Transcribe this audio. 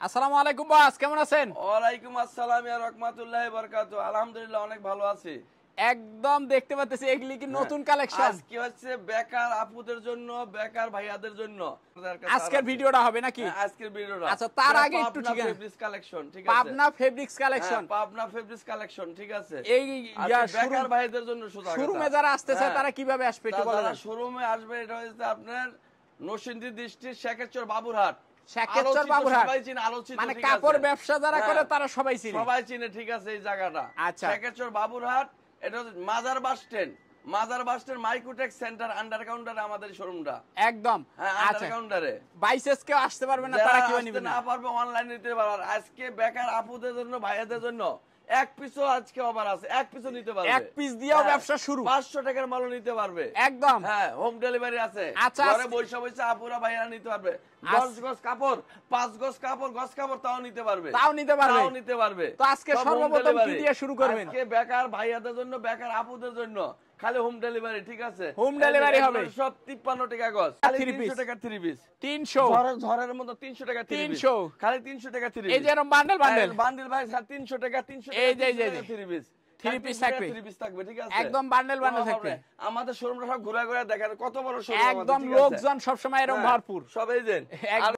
আসসালামু আলাইকুম বস, কেমন আছেন? ওয়ালাইকুম আসসালাম ইয়া রাহমাতুল্লাহি ওয়া বারাকাতুহু। আলহামদুলিল্লাহ অনেক ভালো আছি। একদম দেখতে পাচ্ছি এগুলি কি নতুন কালেকশন? আজকে হচ্ছে বেকার আপুদের জন্য, বেকার ভাইয়াদের জন্য আজকের ভিডিওটা হবে নাকি? আজকের ভিডিওটা। আচ্ছা, তার আগে একটু ঠিক আছে, ফেব্রিক্স কালেকশন, ঠিক আছে? Pabna fabrics collection, Pabna fabrics collection, ঠিক আছে? এই বেকার ভাইদের জন্য শুধু শোরুমে যারা আসতে চায় তারা কিভাবে আসবে একটু বলেন। যারা শোরুমে আসবে, এটা হচ্ছে আপনার নরসিংদী ডিস্ট্রিক্ট শেখেরচর বাবুরহাট। শেখেরচর বাবুরহাট সবাই চিনে, আলোচিত, মানে ঠিক কাপড় আছে? ব্যবসা যারা করে তারা সবাই চিনে, সবাই চিনে, ঠিক আছে? এই জায়গাটা আচ্ছা, শেখেরচর বাবুরহাট। এটা হচ্ছে মাজার বাস স্ট্যান্ড, মাজার বাস স্ট্যান্ড মাইক্রোটেক্স সেন্টার আন্ডার কাউন্টারে আমাদের শোরুমটা একদম। আন্ডার কাউন্টারে। বাইসেস কেউ আসতে পারবে না, তারা কিভাবে নেবে না পারবে অনলাইন নিতে পারবে। আজকে বেকার আপুদের জন্য, ভাইয়াদের জন্য এক পিসও আজকে অফার আছে, এক পিসও নিতে পারবে। এক পিস দিয়েও ব্যবসা শুরু, 500 টাকার মালও নিতে পারবে একদম। হ্যাঁ, হোম ডেলিভারি আছে। আচ্ছা, ঘরে বসে বসে আপুরা ভাইয়ারা নিতে পারবে। 10 গজ কাপড়, 5 গজ কাপড়, গজ কাপড় তাও নিতে পারবে, তাও নিতে পারবে। তো আজকে সর্বপ্রথম কি দিয়ে শুরু করবেন? আজকে বেকার ভাইয়াদের জন্য, বেকার আপুদের জন্য খালি হোম ডেলিভারি, ঠিক আছে? হোম ডেলিভারি হবে সব 53 টাকা গজ, খালি 300 টাকা 3 পিস। 300 ঝড়ের মতো 300 টাকা 3 পিস, খালি 300 টাকা 3 পিস। এই যে এরকম বান্ডেল বান্ডেল ভাই 300 টাকা 300 টাকা, এই যে 3 পিস, 3 পিস থাকবে, 3 পিস থাকবে, ঠিক আছে? একদম বান্ডেল থাকবে। আমাদের শোরুমটা সব ঘুরে ঘুরে দেখেন, কত বড় শোরুম, একদম লোকজন সব সময় এরকম ভরপুর সবাই দেন।